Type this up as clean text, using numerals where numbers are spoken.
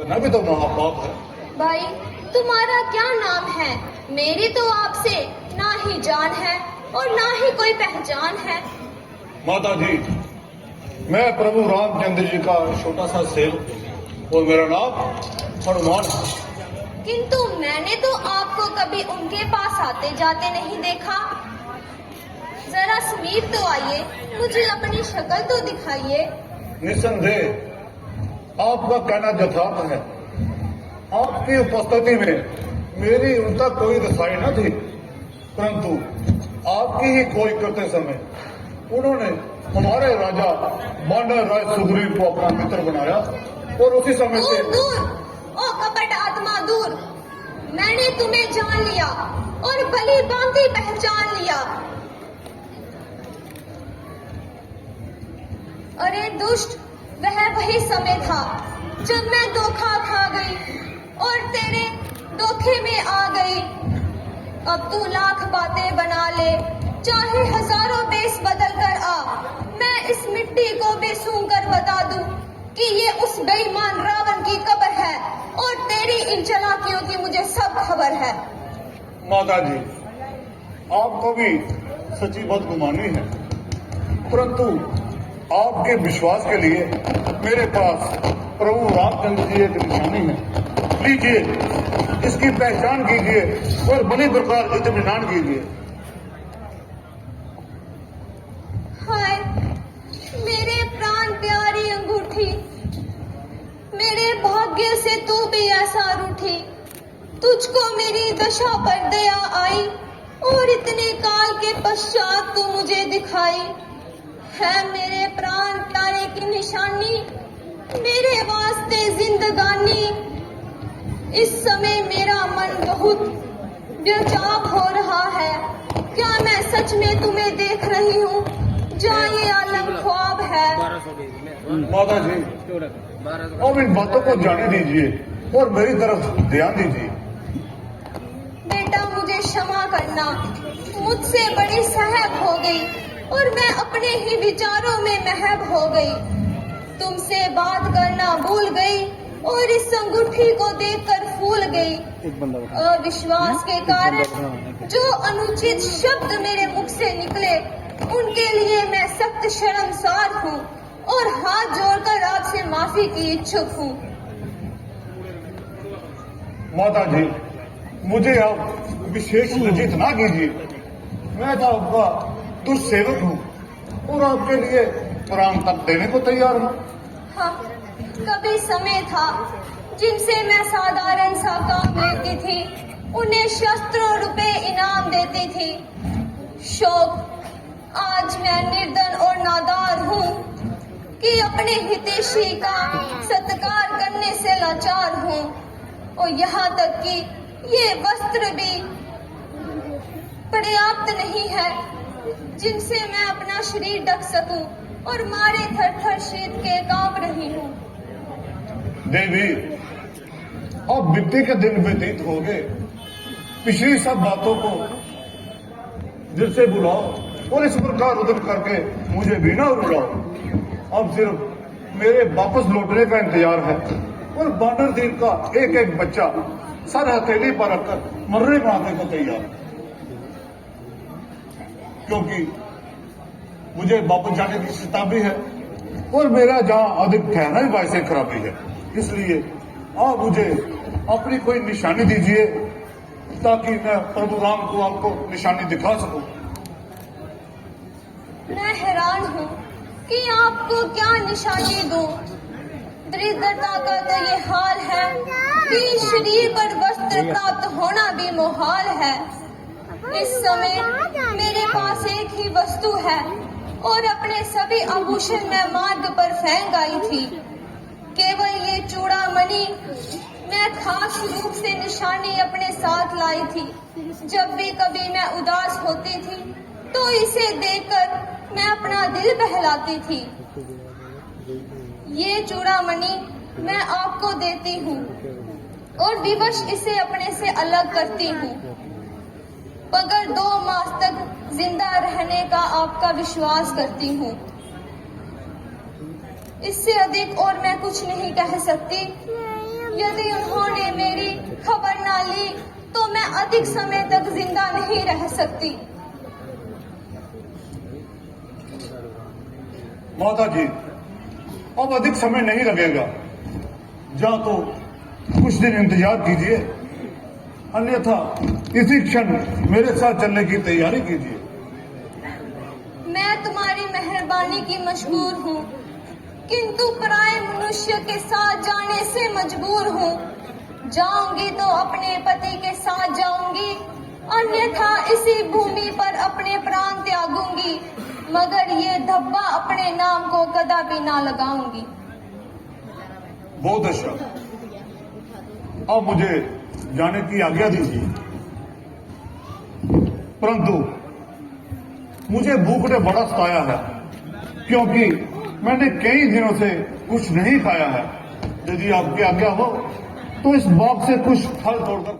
करना भी तो महापाप है। भाई तुम्हारा क्या नाम है? मेरी तो आपसे ना ही जान है और ना ही कोई पहचान है। माता जी, मैं प्रभु रामचंद्र जी का छोटा सा सेवक और मेरा नाम हनुमान है। किंतु मैंने तो आपको कभी उनके पास आते जाते नहीं देखा। जरा समीप तो आइए, मुझे अपनी शक्ल तो दिखाइए। निस्संदेह आपका कहना यथार्थ है। आपकी उपस्थिति में मेरी उन तक कोई रसाई न थी, परंतु आपकी ही खोज करते समय उन्होंने हमारे राजा वानर राय सुग्रीव को अपना मित्र बनाया और उसी समय से दूर दूर, ओ कपट आत्मा दूर। मैंने तुम्हें जान लिया और भली भांति पहचान लिया। अरे दुष्ट, वह वही समय था जब मैं धोखा खा गई और तेरे धोखे में आ गई। अब तू लाख बातें बना ले, चाहे हजारों बेस बदल कर आ, मैं इस मिट्टी को भी सूंघ कर बता दूं कि ये उस बेईमान रावण की कब्र है और तेरी इन चालाकियों की मुझे सब खबर है। माता जी, आपको भी सच्ची बदगुमानी है, परंतु आपके विश्वास के लिए मेरे पास प्रभु रामचंद्र जी एक निशानी है। लीजिए, इसकी पहचान कीजिए और बड़ी प्रकार इत्मीनान कीजिए। हाय मेरे प्राण प्यारी अंगूठी, मेरे भाग्य से तू भी ऐसा रूठी। तुझको मेरी दशा पर दया आई और इतने काल के पश्चात तू मुझे दिखाई। है मेरे प्राण प्यारे की निशानी, मेरे वास्ते जिंदगानी। इस समय मेरा मन बहुत बेचैन हो रहा है। क्या मैं सच में तुम्हें देख रही हूँ, या ये आलम ख्वाब है? माता जी, अब इन बातों को जाने दीजिए और मेरी तरफ ध्यान दीजिए। बेटा मुझे क्षमा करना, मुझसे बड़ी सहब हो गई और मैं अपने ही विचारों में महब हो गई। तुमसे बात करना भूल गई और इस अंगूठी को देखकर फूल गई। अविश्वास के कारण जो अनुचित शब्द मेरे मुख से निकले, उनके लिए मैं सख्त शर्मसार हूँ और हाथ जोड़कर आपसे माफी की इच्छुक हूँ। माता जी, मुझे आप विशेष लज्जित ना कीजिए। मैं तो आपका दुर्सेवक हूँ और आपके लिए प्राण तक देने को तैयार हूँ। हाँ, कभी समय था जिनसे मैं साधारण सा काम लेती थी, उन्हें शस्त्रों रुपए इनाम देती थी। शोक, आज मैं निर्धन और नादार हूँ कि अपने हितैषी का सत्कार करने से लाचार हूँ और यहाँ तक कि ये वस्त्र भी पर्याप्त नहीं है जिनसे मैं अपना शरीर ढक सकूं और मारे थर थर शीत के कांप रही हूँ। देवी, अब बीते के दिन व्यतीत हो गए। पिछली सब बातों को दिल से बुलाओ और इस प्रकार उधर करके मुझे भी ना रुलाओ। अब सिर्फ मेरे वापस लौटने का इंतजार है और बानर दीन का एक एक बच्चा सर हथेली पर रखकर मरने मारने को तैयार, क्योंकि मुझे वापस जाने की चिंता भी है और मेरा जहां अधिक ठहरना ही वैसे खराबी है। इसलिए आप मुझे अपनी कोई निशानी दीजिए ताकि मैं प्रभु राम को आपको निशानी दिखा सकूं। मैं हैरान हूँ कि आपको क्या निशानी दूं। दरिद्रता का तो ये हाल है कि शरीर पर वस्त्र प्राप्त होना भी मुहाल है। इस समय मेरे पास एक ही वस्तु है और अपने सभी आभूषण मैं मार्ग पर फेंक आई थी। केवल ये चूड़ामणि मैं खास रूप से निशानी अपने साथ लाई थी। जब भी कभी मैं उदास होती थी तो इसे देखकर मैं अपना दिल बहलाती थी। ये चूड़ामणि मैं आपको देती हूँ और विवश इसे अपने से अलग करती हूँ, मगर 2 मास तक जिंदा रहने का आपका विश्वास करती हूँ। इससे अधिक और मैं कुछ नहीं कह सकती। यदि उन्होंने मेरी खबर ना ली तो मैं अधिक समय तक जिंदा नहीं रह सकती। माता जी, अब अधिक समय नहीं लगेगा, या तो कुछ दिन इंतजार कीजिए, अन्यथा इसी क्षण मेरे साथ चलने की तैयारी कीजिए। मैं तुम्हारी मेहरबानी की मशहूर हूँ, किंतु पराये मनुष्य के साथ जाने से मजबूर हूँ। जाऊंगी तो अपने पति के साथ जाऊंगी, अन्यथा इसी भूमि पर अपने प्राण त्यागूंगी, मगर ये धब्बा अपने नाम को कदापि ना लगाऊंगी। बहुत अच्छा, अब मुझे जाने की आज्ञा दीजिए, परंतु मुझे भूख ने बड़ा सताया है, क्योंकि मैंने कई दिनों से कुछ नहीं खाया है। यदि आपकी आज्ञा हो तो इस बाग से कुछ फल तोड़कर